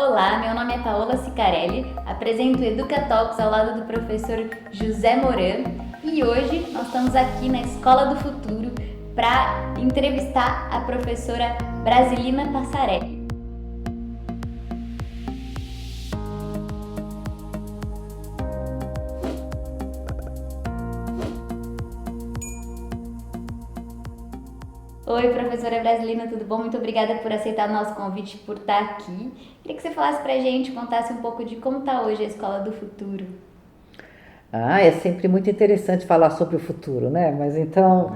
Olá, meu nome é Paola Sicarelli, apresento o Educatalks ao lado do professor José Moran e hoje nós estamos aqui na Escola do Futuro para entrevistar a professora Brasilina Passarelli. Oi, professora Brasilina, tudo bom? Muito obrigada por aceitar o nosso convite, por estar aqui. Queria que você falasse pra gente, contasse um pouco de como está hoje a Escola do Futuro. É sempre muito interessante falar sobre o futuro, né? Mas então,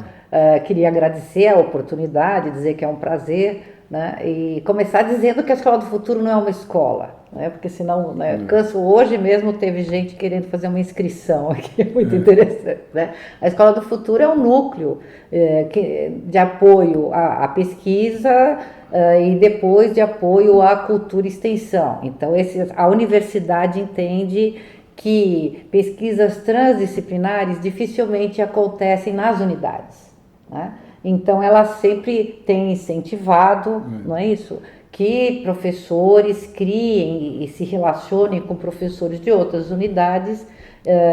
queria agradecer a oportunidade, dizer que é um prazer, né? E começar dizendo que a Escola do Futuro não é uma escola, né? Porque senão, né, canso. Hoje mesmo teve gente querendo fazer uma inscrição aqui, muito interessante, né? A Escola do Futuro é um núcleo de apoio à pesquisa, e depois de apoio à cultura e extensão. Então, a universidade entende que pesquisas transdisciplinares dificilmente acontecem nas unidades, né? Então ela sempre tem incentivado, não é isso? Que professores criem e se relacionem com professores de outras unidades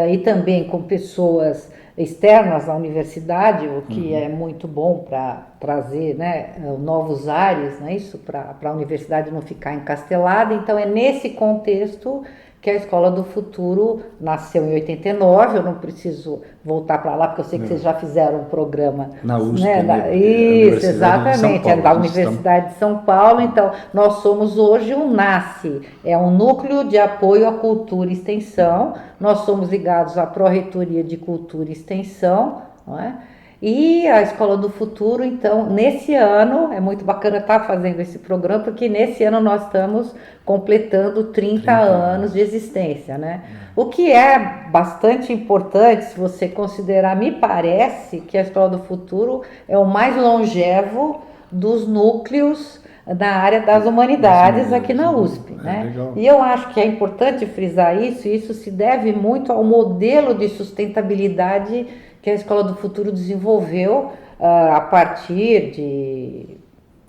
e também com pessoas externas à universidade, o que é muito bom para trazer, né, novos ares, não é isso? Para a universidade não ficar encastelada. Então é nesse contexto que a Escola do Futuro nasceu em 89, eu não preciso voltar para lá, porque eu sei que vocês já fizeram um programa. Na USP, né? Isso, exatamente, é da Universidade de São Paulo. Então, nós somos hoje um NASCE, é um Núcleo de Apoio à Cultura e Extensão, nós somos ligados à Pró-Reitoria de Cultura e Extensão, não é? E a Escola do Futuro, então, nesse ano, é muito bacana estar fazendo esse programa, porque nesse ano nós estamos completando 30 anos de existência, né? O que é bastante importante, se você considerar, me parece que a Escola do Futuro é o mais longevo dos núcleos da área das humanidades aqui na USP, né? E eu acho que é importante frisar isso, e isso se deve muito ao modelo de sustentabilidade que a Escola do Futuro desenvolveu a partir de,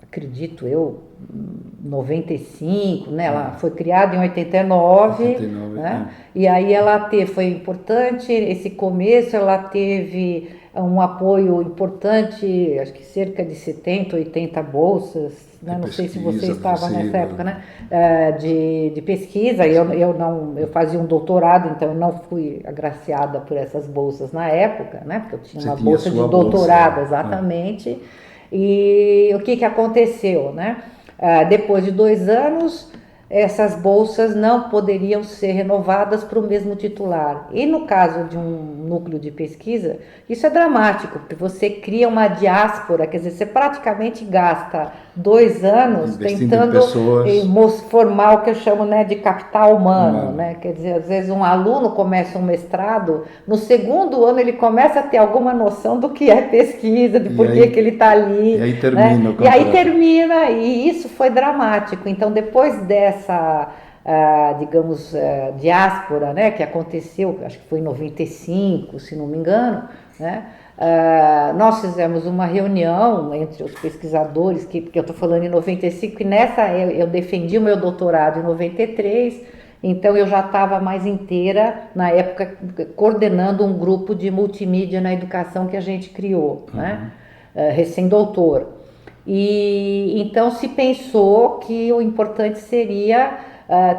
acredito eu, 95, né? Ela foi criada em 89, né? E aí foi importante esse começo, ela teve um apoio importante, acho que cerca de 70, 80 bolsas, né? Não sei se você estava nessa época, né? De pesquisa. Eu fazia um doutorado, então eu não fui agraciada por essas bolsas na época, né? Porque eu tinha uma bolsa de doutorado, exatamente. E o que aconteceu, né? Depois de 2 anos, essas bolsas não poderiam ser renovadas para o mesmo titular. E no caso de um núcleo de pesquisa, isso é dramático, porque você cria uma diáspora, quer dizer, você praticamente gasta 2 anos tentando formar o que eu chamo, né, de capital humano, né? Quer dizer, às vezes um aluno começa um mestrado, no segundo ano ele começa a ter alguma noção do que é pesquisa, de por que ele está ali. E aí termina, né? E aí termina, e isso foi dramático. Então, depois dessa digamos, diáspora, né, que aconteceu, acho que foi em 95, se não me engano, né, nós fizemos uma reunião entre os pesquisadores, porque eu estou falando em 95, e nessa eu defendi o meu doutorado em 93, então eu já estava mais inteira, na época, coordenando um grupo de multimídia na educação que a gente criou, né, recém-doutor. E então se pensou que o importante seria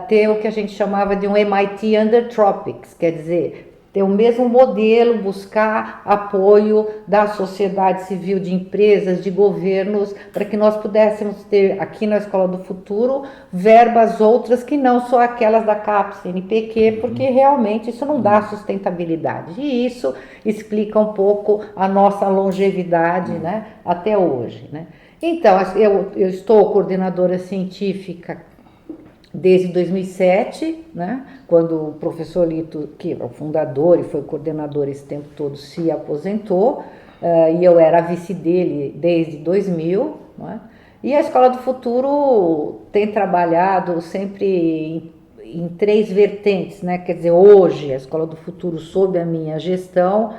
ter o que a gente chamava de um MIT Under Tropics, quer dizer, ter o mesmo modelo, buscar apoio da sociedade civil, de empresas, de governos, para que nós pudéssemos ter aqui na Escola do Futuro verbas outras que não só aquelas da CAPES, NPq, porque realmente isso não dá sustentabilidade. E isso explica um pouco a nossa longevidade, né, até hoje, né? Então, eu estou coordenadora científica desde 2007, né, quando o professor Lito, que é o fundador e foi coordenador esse tempo todo, se aposentou, e eu era vice dele desde 2000, né, e a Escola do Futuro tem trabalhado sempre em 3 vertentes, né, quer dizer, hoje a Escola do Futuro, sob a minha gestão,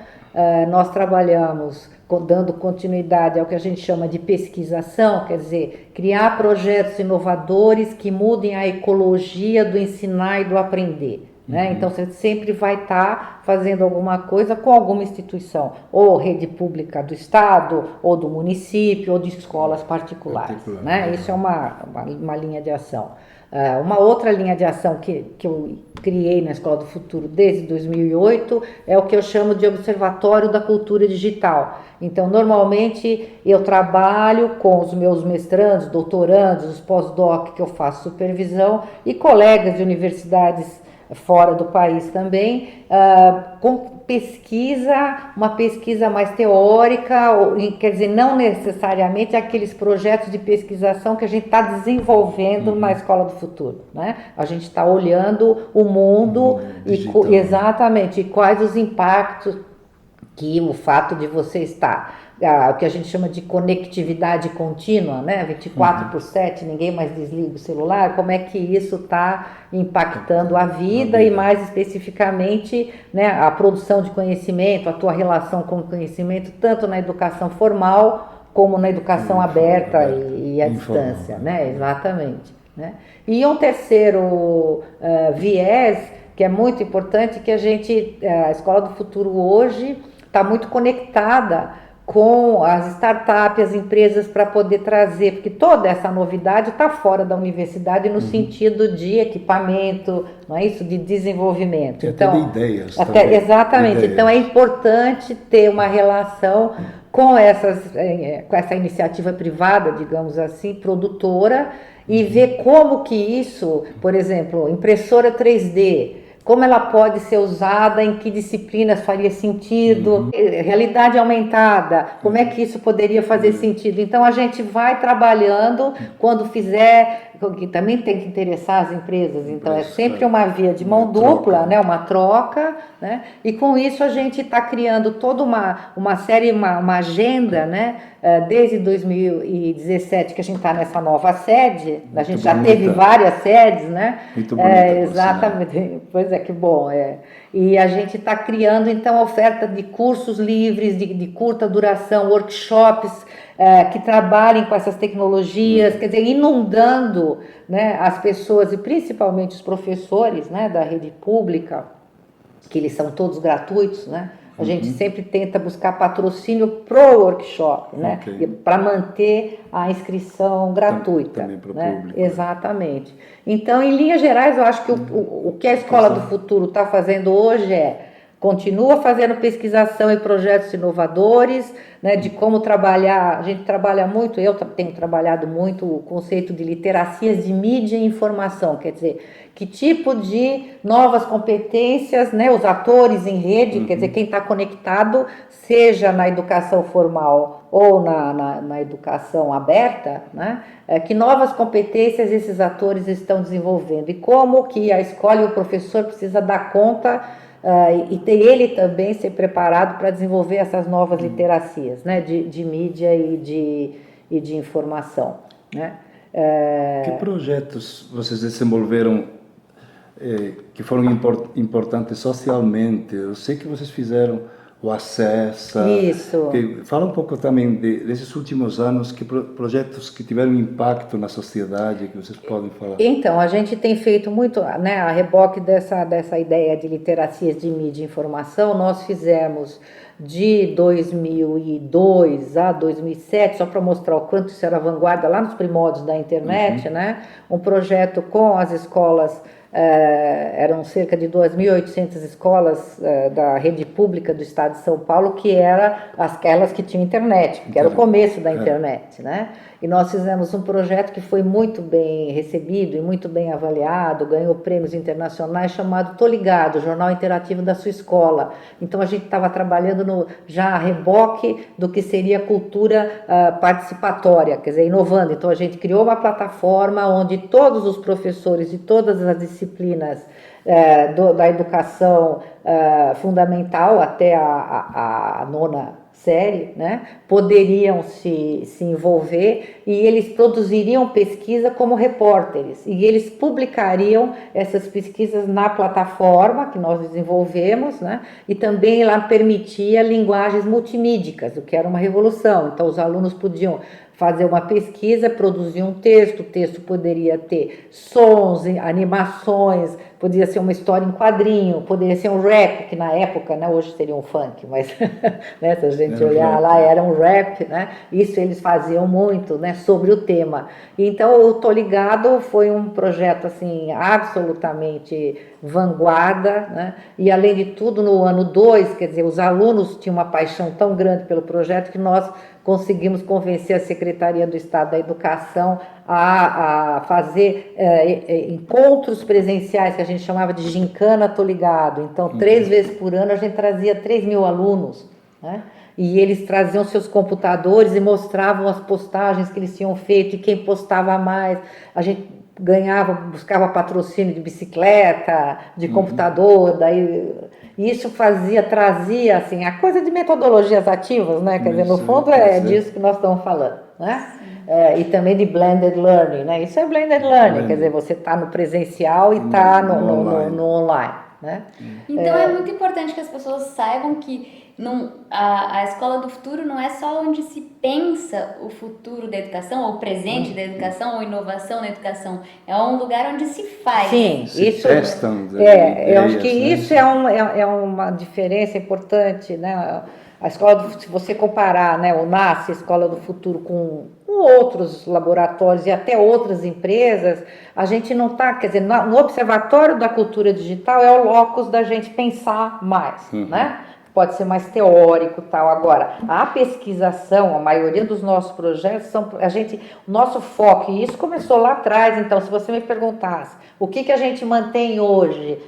nós trabalhamos dando continuidade ao que a gente chama de pesquisação, quer dizer, criar projetos inovadores que mudem a ecologia do ensinar e do aprender. Né? Então, você sempre vai estar fazendo alguma coisa com alguma instituição, ou rede pública do estado, ou do município, ou de escolas particulares. Né? Isso é uma linha de ação. Uma outra linha de ação que eu criei na Escola do Futuro desde 2008 é o que eu chamo de Observatório da Cultura Digital. Então, normalmente, eu trabalho com os meus mestrandos, doutorandos, os pós-doc que eu faço supervisão e colegas de universidades fora do país também, com uma pesquisa mais teórica, quer dizer, não necessariamente aqueles projetos de pesquisação que a gente está desenvolvendo na Escola do Futuro, né? A gente está olhando o mundo exatamente, e quais os impactos que o fato de você estar, o que a gente chama de conectividade contínua, né? 24/7, ninguém mais desliga o celular, como é que isso está impactando a vida e mais especificamente, né, a produção de conhecimento, a tua relação com o conhecimento, tanto na educação formal como na educação aberta e à distância, né? Exatamente. Né? E um terceiro viés, que é muito importante, que a Escola do Futuro hoje está muito conectada com as startups, as empresas, para poder trazer, porque toda essa novidade está fora da universidade no sentido de equipamento, não é isso? De desenvolvimento. Então, até de ideias. Exatamente. Ideias. Então é importante ter uma relação com essa iniciativa privada, digamos assim, produtora, e ver como que isso, por exemplo, impressora 3D, como ela pode ser usada, em que disciplinas faria sentido, realidade aumentada, como é que isso poderia fazer sentido. Então, a gente vai trabalhando, quando fizer, que também tem que interessar as empresas, então é sempre uma via de mão dupla, né? Uma troca, né? E com isso a gente está criando toda uma série, uma agenda, né? Desde 2017 que a gente está nessa nova sede, a gente já teve várias sedes, né? Muito bonita, exatamente, pois é, que bom. E a gente está criando, então, oferta de cursos livres, de curta duração, workshops que trabalhem com essas tecnologias, quer dizer, inundando, né, as pessoas e principalmente os professores, né, da rede pública, que eles são todos gratuitos, né? A gente sempre tenta buscar patrocínio pro workshop, né? Para manter a inscrição gratuita. Também para o né? público. Exatamente. Então, em linhas gerais, eu acho que o que a Escola do Futuro está fazendo hoje continua fazendo pesquisação e projetos inovadores, né, de como trabalhar. A gente trabalha muito, eu tenho trabalhado muito o conceito de literacias de mídia e informação, quer dizer, que tipo de novas competências, né, os atores em rede, quer dizer, quem está conectado, seja na educação formal ou na educação aberta, né, que novas competências esses atores estão desenvolvendo e como que a escola e o professor precisa dar conta e ter ele também ser preparado para desenvolver essas novas literacias, né, de mídia e de informação, né. Que projetos vocês desenvolveram que foram importantes socialmente? Eu sei que vocês fizeram o acesso. Isso. Fala um pouco também desses últimos anos, que projetos que tiveram impacto na sociedade, que vocês podem falar. Então, a gente tem feito muito, né, a reboque dessa ideia de literacias de mídia e informação. Nós fizemos de 2002 a 2007, só para mostrar o quanto isso era vanguarda lá nos primórdios da internet, né, um projeto com as escolas. Eram cerca de 2.800 escolas da rede pública do estado de São Paulo, que eram aquelas que tinham internet, que era o começo da internet, né? E nós fizemos um projeto que foi muito bem recebido e muito bem avaliado, ganhou prêmios internacionais, chamado Tô Ligado, Jornal Interativo da Sua Escola. Então a gente estava trabalhando já a reboque do que seria cultura participatória, quer dizer, inovando. Então a gente criou uma plataforma onde todos os professores de todas as disciplinas da educação fundamental até a nona série, né, poderiam se envolver e eles produziriam pesquisa como repórteres e eles publicariam essas pesquisas na plataforma que nós desenvolvemos, né, e também lá permitia linguagens multimídicas, o que era uma revolução. Então os alunos podiam fazer uma pesquisa, produzir um texto, o texto poderia ter sons, animações, poderia ser uma história em quadrinho, poderia ser um rap, que na época, né, hoje seria um funk, mas né, se a gente olhar lá, era um rap, né, isso eles faziam muito, né, sobre o tema. Então, o Tô Ligado foi um projeto, assim, absolutamente vanguarda, né, e além de tudo, no ano 2, quer dizer, os alunos tinham uma paixão tão grande pelo projeto que nós conseguimos convencer a Secretaria do Estado da Educação a fazer encontros presenciais, que a gente chamava de gincana Tô Ligado. Então, 3 vezes por ano, a gente trazia 3.000 alunos, né? E eles traziam seus computadores e mostravam as postagens que eles tinham feito e quem postava mais. A gente buscava patrocínio de bicicleta, de computador, daí isso trazia assim, a coisa de metodologias ativas, né? Quer dizer, no fundo é disso que nós estamos falando, né? E também de blended learning, né? Isso é blended learning, quer dizer, você está no presencial e está no online, né? Então é muito importante que as pessoas saibam que a escola do futuro não é só onde se pensa o futuro da educação, ou o presente da educação, ou inovação na educação. É um lugar onde se faz. Sim, isso testam. Eu acho que isso é uma diferença importante, né? A escola, se você comparar, né, o NASCE, a Escola do Futuro, com outros laboratórios e até outras empresas, a gente não está, quer dizer, no Observatório da Cultura Digital é o locus da gente pensar mais, né? Pode ser mais teórico e tal. Agora, a pesquisação, a maioria dos nossos projetos o nosso foco, e isso começou lá atrás, então, se você me perguntasse o que a gente mantém hoje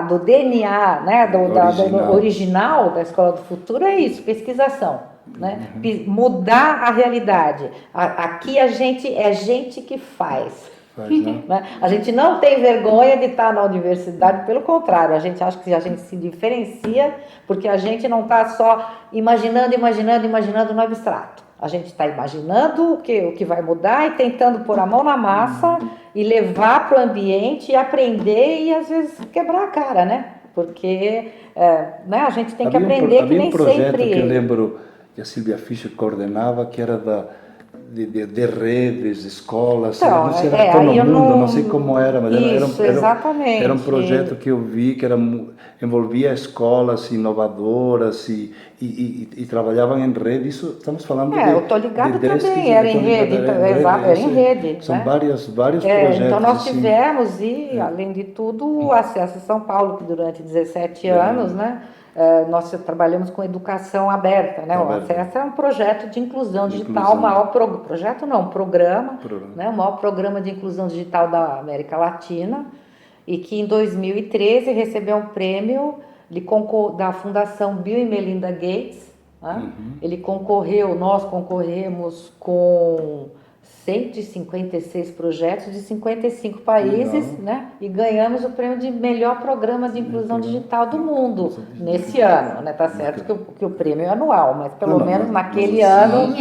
do DNA, né, do original da Escola do Futuro, é isso, pesquisação, né? Mudar a realidade. Aqui é gente que faz. Né? A gente não tem vergonha de estar na universidade, pelo contrário, a gente acha que a gente se diferencia porque a gente não está só imaginando no abstrato. A gente está imaginando o que vai mudar e tentando pôr a mão na massa e levar para o ambiente e aprender e às vezes quebrar a cara, né? Porque né, a gente tem que aprender que nem sempre... Havia um projeto que eu lembro que a Silvia Fischer coordenava, que era de redes, escolas, então, não sei, era todo mundo, não sei como era, mas era um projeto que eu vi que envolvia escolas inovadoras e trabalhavam em rede. Isso estamos falando eu estou ligado também, era em rede, era em rede. São vários projetos. Então nós tivemos, além de tudo, o Acesso São Paulo, que durante 17 anos, né? Nós trabalhamos com educação aberta, né? O Acesso é um projeto de inclusão digital, o maior programa, né? O maior programa de inclusão digital da América Latina, e que em 2013 recebeu um prêmio da Fundação Bill e Melinda Gates, né? Nós concorremos com 156 projetos de 55 países, né? E ganhamos o prêmio de melhor programa de inclusão digital do mundo nesse ano, né? Tá certo que o prêmio é anual, mas pelo menos naquele ano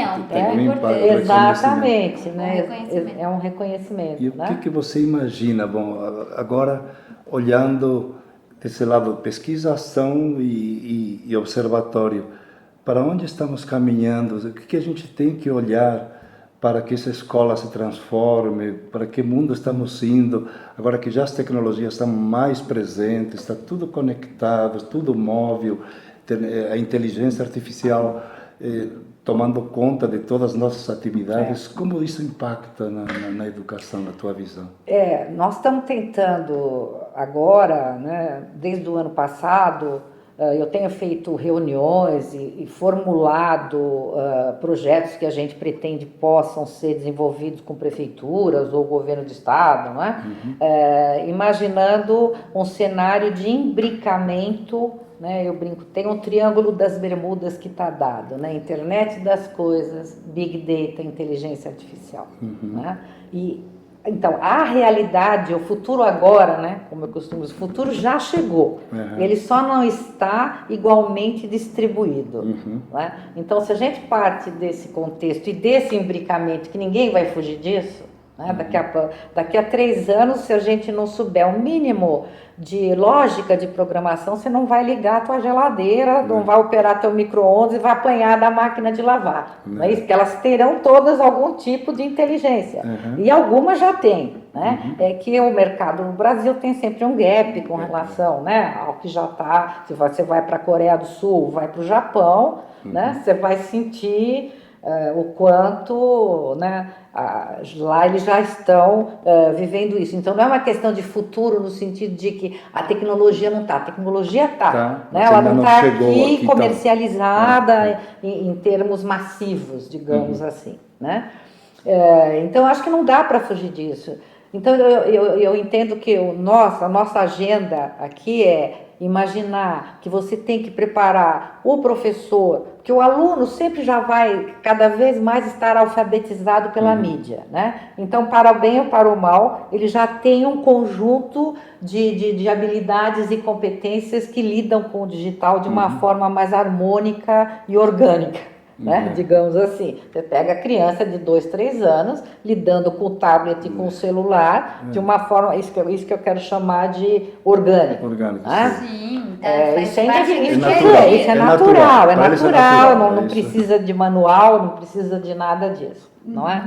exatamente, né? É um reconhecimento. E o que você imagina? Bom, agora olhando desse lado pesquisa, ação e observatório, para onde estamos caminhando? O que a gente tem que olhar para que essa escola se transforme, para que mundo estamos indo, agora que já as tecnologias estão mais presentes, está tudo conectado, tudo móvel, a inteligência artificial tomando conta de todas as nossas atividades. Como isso impacta na educação, na tua visão? Nós estamos tentando agora, né, desde o ano passado, eu tenho feito reuniões e formulado projetos que a gente pretende possam ser desenvolvidos com prefeituras ou governo do estado, né? Imaginando um cenário de imbricamento, né? Eu brinco, tem um triângulo das Bermudas que está dado, né? Internet das coisas, Big Data, inteligência artificial, né? E Então, a realidade, o futuro agora, né, como eu costumo dizer, o futuro já chegou. Ele só não está igualmente distribuído. Né? Então, se a gente parte desse contexto e desse imbricamento, que ninguém vai fugir disso, né? Daqui a 3 anos, se a gente não souber o mínimo de lógica de programação, você não vai ligar a tua geladeira, não vai operar teu micro-ondas e vai apanhar da máquina de lavar. Não é isso? Porque elas terão todas algum tipo de inteligência. E algumas já têm. Né? É que o mercado no Brasil tem sempre um gap com relação, né, ao que já está. Se você vai para a Coreia do Sul, vai para o Japão, né, você vai sentir o quanto, né, lá eles já estão vivendo isso. Então não é uma questão de futuro no sentido de que a tecnologia não está, a tecnologia está, né? Ela não está aqui comercializada em termos massivos, digamos assim, né? Então acho que não dá para fugir disso. Então eu entendo que a nossa agenda aqui é imaginar que você tem que preparar o professor, porque o aluno sempre já vai cada vez mais estar alfabetizado pela mídia, né? Então, para o bem ou para o mal, ele já tem um conjunto de habilidades e competências que lidam com o digital de uma forma mais harmônica e orgânica. Né? Digamos assim, você pega a criança de 2, 3 anos lidando com o tablet e com o celular de uma forma, isso que eu quero chamar de orgânico. Né? Sim, isso é natural, não precisa de manual, não precisa de nada disso, não é?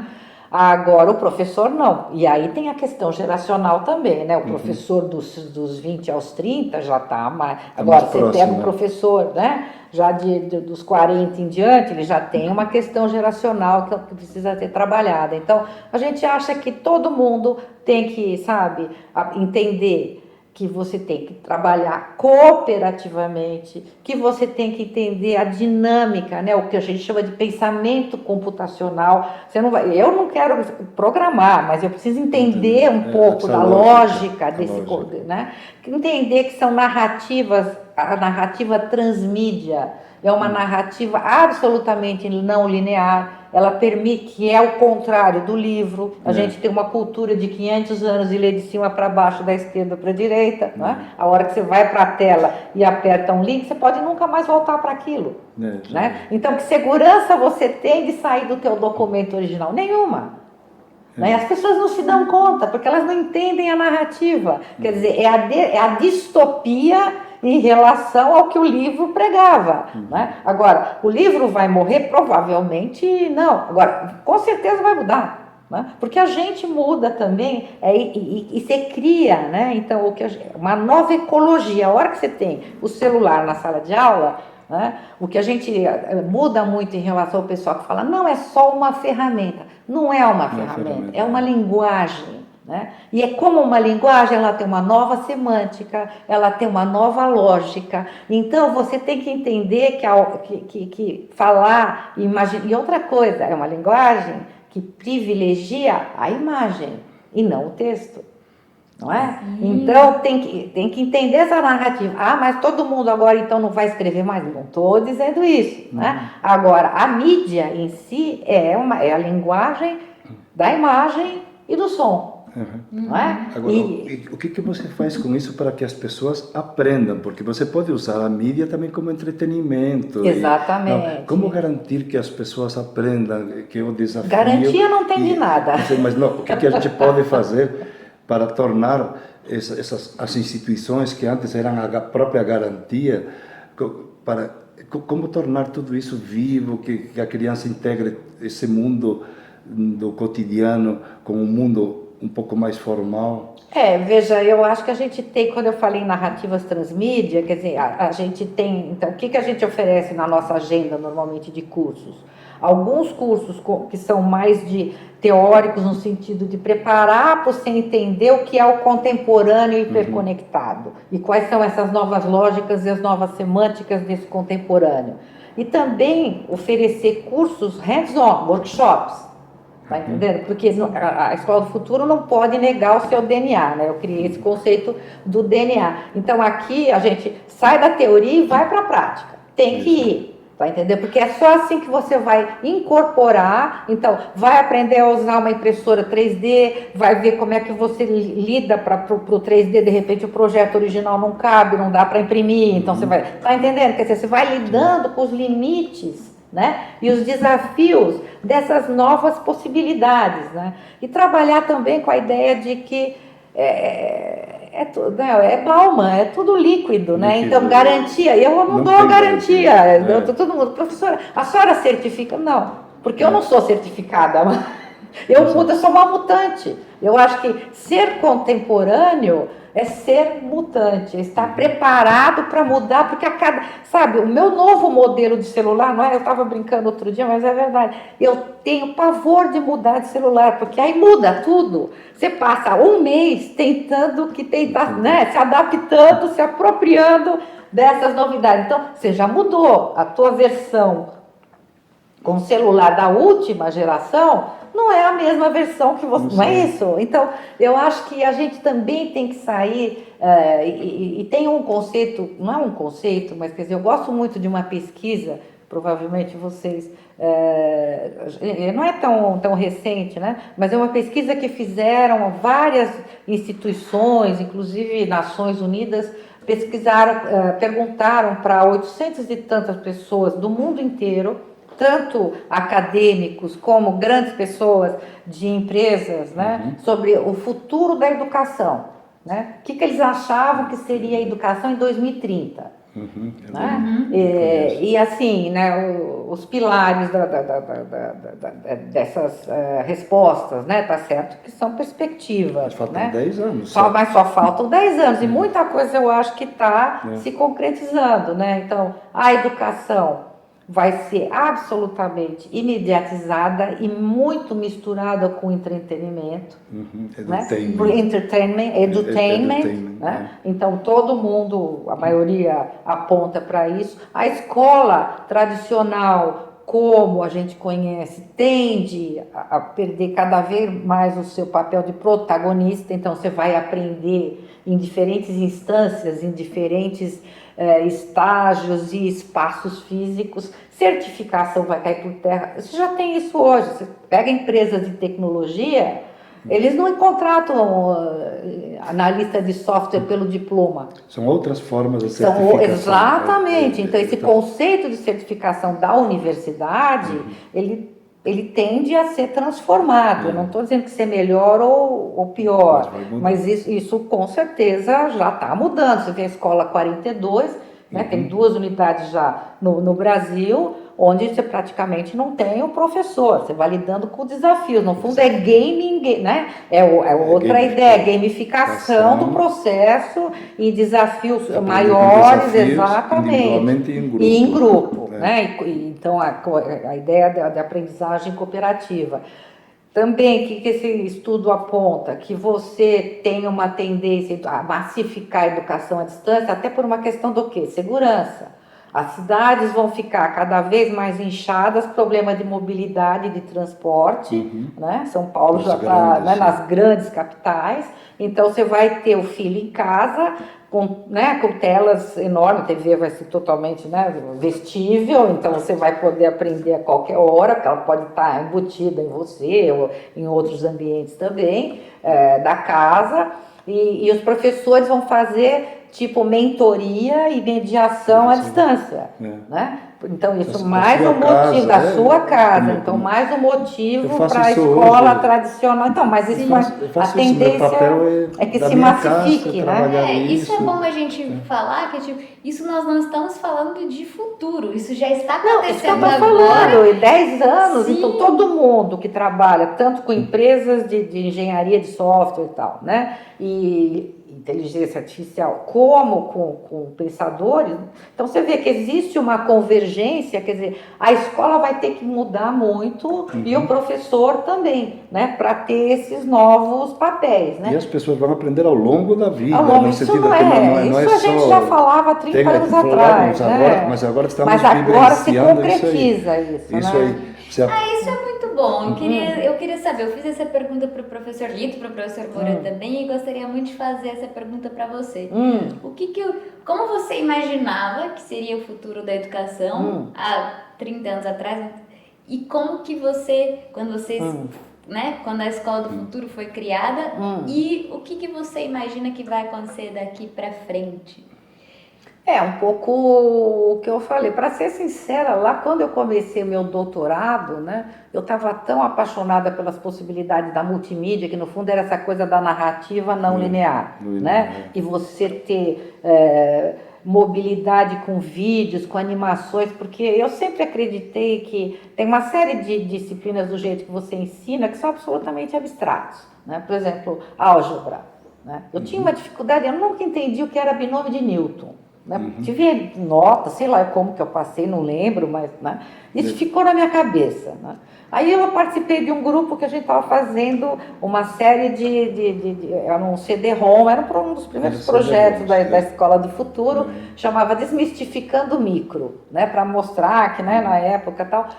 Agora, o professor não. E aí tem a questão geracional também, né? O professor dos 20 aos 30 já está mais... Agora, você pega um professor, né? Já dos 40 em diante, ele já tem uma questão geracional que precisa ser trabalhada. Então, a gente acha que todo mundo tem que, sabe, entender que você tem que trabalhar cooperativamente, que você tem que entender a dinâmica, né? O que a gente chama de pensamento computacional. Eu não quero programar, mas eu preciso entender um pouco da lógica desse, né? Entender que são narrativas, a narrativa transmídia é uma narrativa absolutamente não linear. Ela permite, que é o contrário do livro. A gente tem uma cultura de 500 anos de ler de cima para baixo, da esquerda para a direita. Né? A hora que você vai para a tela e aperta um link, você pode nunca mais voltar para aquilo. Né? Então, que segurança você tem de sair do teu documento original? Nenhuma. Né? As pessoas não se dão conta, porque elas não entendem a narrativa. Quer dizer, é a distopia em relação ao que o livro pregava. Né? Agora, o livro vai morrer? Provavelmente não. Agora, com certeza vai mudar. Né? Porque a gente muda também e você cria, né? Então, uma nova ecologia. A hora que você tem o celular na sala de aula, né? O que a gente muda muito em relação ao pessoal que fala, não, é só uma ferramenta. Não é uma ferramenta, é uma linguagem. Né? E é como uma linguagem, ela tem uma nova semântica, ela tem uma nova lógica. Então, você tem que entender que falar, imaginar... E outra coisa, é uma linguagem que privilegia a imagem e não o texto. Não é? Então, tem que entender essa narrativa. Ah, mas todo mundo agora, então, não vai escrever mais? Não estou dizendo isso. Né? Agora, a mídia em si é a linguagem da imagem e do som. Não é? Agora, o que você faz com isso para que as pessoas aprendam? Porque você pode usar a mídia também como entretenimento. Exatamente. Como garantir que as pessoas aprendam, que é o desafio? Garantia não tem de nada. Mas não, o que a gente pode fazer para tornar as instituições que antes eram a própria garantia, como tornar tudo isso vivo, que a criança integre esse mundo do cotidiano com um mundo um pouco mais formal? Veja, eu acho que a gente tem, quando eu falei em narrativas transmídia, quer dizer, a gente tem, então, o que a gente oferece na nossa agenda, normalmente, de cursos? Alguns cursos que são mais teóricos, no sentido de preparar para você entender o que é o contemporâneo hiperconectado, e quais são essas novas lógicas e as novas semânticas desse contemporâneo. E também oferecer cursos hands-on, workshops. Tá entendendo? Porque a Escola do Futuro não pode negar o seu DNA, né? Eu criei esse conceito do DNA. Então, aqui a gente sai da teoria e vai para a prática. Tem que ir. Tá entendendo? Porque é só assim que você vai incorporar, então vai aprender a usar uma impressora 3D, vai ver como é que você lida para o 3D, de repente o projeto original não cabe, não dá para imprimir, então você vai, tá entendendo? Quer dizer, você vai lidando com os limites, né? E os desafios dessas novas possibilidades, né? E trabalhar também com a ideia de que é balma, é tudo líquido, né? Então, garantia, eu não dou garantia. Todo mundo, professora, a senhora certifica? Não, porque eu não sou certificada. Eu sou uma mutante. Eu acho que ser contemporâneo é ser mutante, é estar preparado para mudar, porque sabe, o meu novo modelo de celular, não é? Eu estava brincando outro dia, mas é verdade. Eu tenho pavor de mudar de celular, porque aí muda tudo. Você passa um mês né, se adaptando, se apropriando dessas novidades. Então, você já mudou a tua versão com celular da última geração, não é a mesma versão que você... Não é isso? Então, eu acho que a gente também tem que sair... e tem um conceito, não é um conceito, mas quer dizer, eu gosto muito de uma pesquisa, provavelmente vocês... não é tão recente, né? Mas é uma pesquisa que fizeram várias instituições, inclusive Nações Unidas, perguntaram para 800 e tantas pessoas do mundo inteiro, tanto acadêmicos como grandes pessoas de empresas, né, sobre o futuro da educação, né? O que eles achavam que seria a educação em 2030. Né? E assim, né, os pilares dessas respostas, né, tá certo que são perspectivas. Mas faltam, né? 10 anos. Mas só faltam 10 anos, e muita coisa eu acho que está se concretizando, né? Então, a educação vai ser absolutamente imediatizada e muito misturada com entretenimento. Né? Edutainment, né? Então, todo mundo, a maioria aponta para isso. A escola tradicional, como a gente conhece, tende a perder cada vez mais o seu papel de protagonista. Então, você vai aprender em diferentes instâncias, em diferentes estágios e espaços físicos. Certificação vai cair por terra. Você já tem isso hoje. Você pega empresas de tecnologia, eles não contratam analista de software pelo diploma. São outras formas de certificação. Exatamente. Então, esse conceito de certificação da universidade, ele tende a ser transformado. Eu não estou dizendo que ser melhor ou pior, mas isso com certeza já está mudando. Você tem a Escola 42, né, tem 2 unidades já no Brasil, onde você praticamente não tem o professor, você vai lidando com desafios. No fundo, é gaming, né? É outra ideia, gamificação do processo e desafios maiores, exatamente. E em grupo. Né? Então, a ideia de aprendizagem cooperativa. Também, o que esse estudo aponta? Que você tem uma tendência a massificar a educação à distância, até por uma questão do quê? Segurança. As cidades vão ficar cada vez mais inchadas, problema de mobilidade e de transporte, né? São Paulo já está, né, nas grandes capitais, então você vai ter o filho em casa, com telas enormes, a TV vai ser totalmente, né, vestível, então você vai poder aprender a qualquer hora, porque ela pode estar embutida em você ou em outros ambientes também, da casa, e os professores vão fazer tipo mentoria e mediação à distância, né? Então isso mais um motivo da sua casa, então mais um motivo para a escola tradicional. Então, mas isso a tendência é que se massifique, né? Isso é bom a gente falar, que tipo, isso nós não estamos falando de futuro, isso já está acontecendo isso que eu tô falando, em 10 anos, então todo mundo que trabalha tanto com empresas de engenharia de software e tal, né? E inteligência artificial, como com pensadores, então você vê que existe uma convergência, quer dizer, a escola vai ter que mudar muito e o professor também, né, para ter esses novos papéis, né? E as pessoas vão aprender ao longo da vida, isso a gente já falava há 30 anos atrás, né? Mas agora estamos se concretiza isso aí. Isso é muito bom. bom. Eu queria saber, eu fiz essa pergunta para o professor Lito, para o professor Moura também, e gostaria muito de fazer essa pergunta para você. Como você imaginava que seria o futuro da educação há 30 anos atrás? E como que você, quando vocês, né, quando a Escola do Futuro foi criada, e o que você imagina que vai acontecer daqui para frente? Um pouco o que eu falei. Para ser sincera, lá quando eu comecei meu doutorado, né, eu estava tão apaixonada pelas possibilidades da multimídia, que no fundo era essa coisa da narrativa não linear, né? E você ter mobilidade com vídeos, com animações, porque eu sempre acreditei que tem uma série de disciplinas do jeito que você ensina que são absolutamente abstratos, né? Por exemplo, álgebra, né? Eu tinha uma dificuldade, eu nunca entendi o que era binômio de Newton. Né? Tive nota, sei lá como que eu passei, não lembro, mas né? Isso ficou na minha cabeça. Né? Aí eu participei de um grupo que a gente estava fazendo uma série era um CD-ROM, era um dos primeiros projetos da Escola do Futuro, chamava Desmistificando o Micro, né? Para mostrar que, né, na época tal,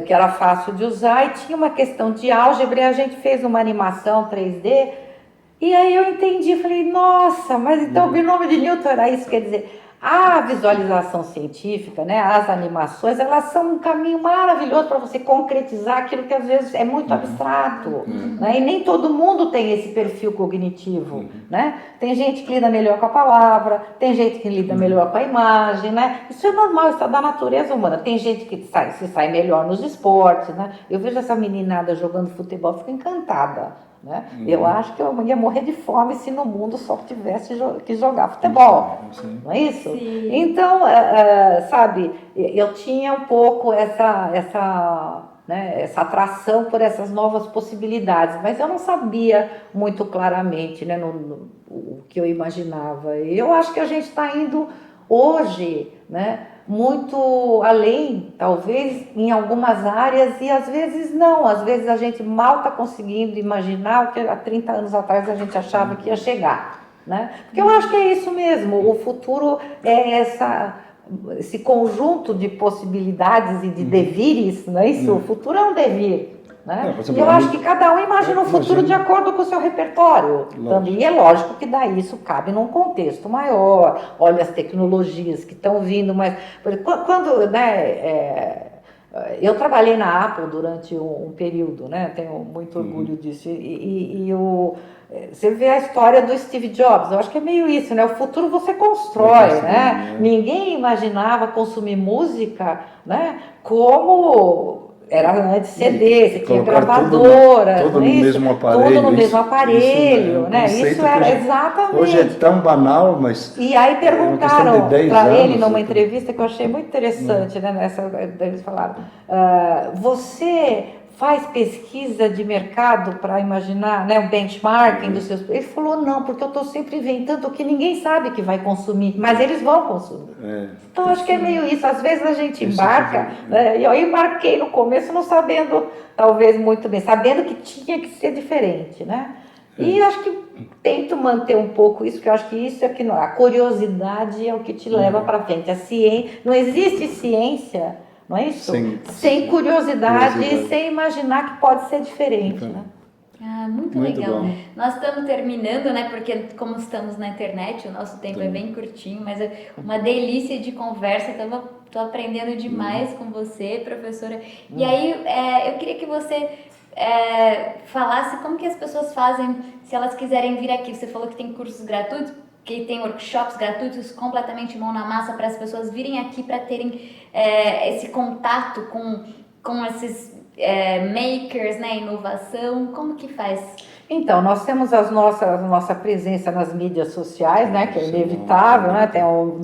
que era fácil de usar, e tinha uma questão de álgebra, e a gente fez uma animação 3D, e aí eu entendi, falei, nossa, mas então o binômio de Newton era isso, quer dizer... A visualização científica, né, as animações, elas são um caminho maravilhoso para você concretizar aquilo que às vezes é muito abstrato, né, e nem todo mundo tem esse perfil cognitivo, né? Tem gente que lida melhor com a palavra, tem gente que lida melhor com a imagem, né? Isso é normal, isso é da natureza humana. Tem gente que se sai melhor nos esportes, né? Eu vejo essa meninada jogando futebol, fico encantada. Né? Eu acho que eu ia morrer de fome se no mundo só tivesse que jogar futebol, não é isso? Sim. Então, sabe, eu tinha um pouco essa atração por essas novas possibilidades, mas eu não sabia muito claramente, né, o que eu imaginava. E eu acho que a gente está indo hoje, né, muito além, talvez, em algumas áreas, e às vezes não, às vezes a gente mal está conseguindo imaginar o que há 30 anos atrás a gente achava que ia chegar, né? Porque eu acho que é isso mesmo, o futuro é esse conjunto de possibilidades e de devires, não é isso? O futuro é um devir. Né? E eu acho que cada um imagina o futuro de acordo com o seu repertório. Também é lógico que daí isso cabe num contexto maior. Olha as tecnologias que estão vindo, mas quando, né, eu trabalhei na Apple durante um período, né? Tenho muito orgulho disso. Você vê a história do Steve Jobs, eu acho que é meio isso, né? O futuro você constrói, né? Ninguém imaginava consumir música, né, como era antes CD, você tinha gravadora, tudo no mesmo aparelho. Tudo no mesmo aparelho, né? Isso era exatamente. Hoje é tão banal, mas. E aí perguntaram para ele numa então. entrevista que eu achei muito interessante, né? Eles falaram: você faz pesquisa de mercado para imaginar, né, o benchmarking dos seus... Ele falou, não, porque eu estou sempre inventando o que ninguém sabe que vai consumir, mas eles vão consumir. Então, acho que é meio isso. Às vezes a gente embarca, né, e eu embarquei no começo não sabendo, talvez muito bem, sabendo que tinha que ser diferente, né? E acho que tento manter um pouco isso, porque eu acho que isso é que a curiosidade é o que te leva para frente. A ciência, não existe ciência... Não é isso? Sem curiosidade e sem imaginar que pode ser diferente, né? Muito legal. Bom. Nós estamos terminando, né? Porque como estamos na internet, o nosso tempo é bem curtinho, mas é uma delícia de conversa. Estou aprendendo demais com você, professora. E aí, eu queria que você falasse como que as pessoas fazem, se elas quiserem vir aqui. Você falou que tem cursos gratuitos, que tem workshops gratuitos completamente mão na massa para as pessoas virem aqui para terem esse contato com esses makers, né, inovação. Como que faz? Então, nós temos a nossa presença nas mídias sociais, né, que é inevitável, né, tem um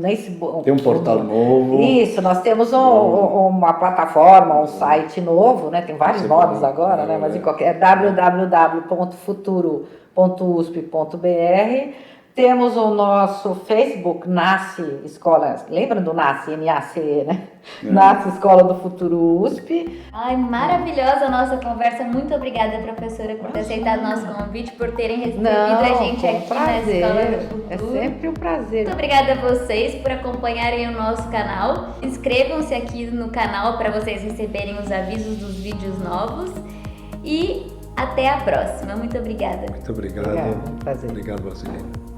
portal novo. Isso, nós temos uma plataforma, um site novo, né, tem vários nomes agora, né, mas em qualquer www.futuro.usp.br. Temos o nosso Facebook, Nasce Escola, lembra do Nasce, N-A-C-E, né? Nasce Escola do Futuro USP. Ai, maravilhosa a nossa conversa. Muito obrigada, professora, por ter aceitado o nosso convite, por terem recebido a gente aqui na Escola do Futuro. É sempre um prazer. Muito obrigada a vocês por acompanharem o nosso canal. Inscrevam-se aqui no canal para vocês receberem os avisos dos vídeos novos. e até a próxima. Muito obrigada. Muito obrigado. Obrigada, prazer. Obrigado, Brasilina.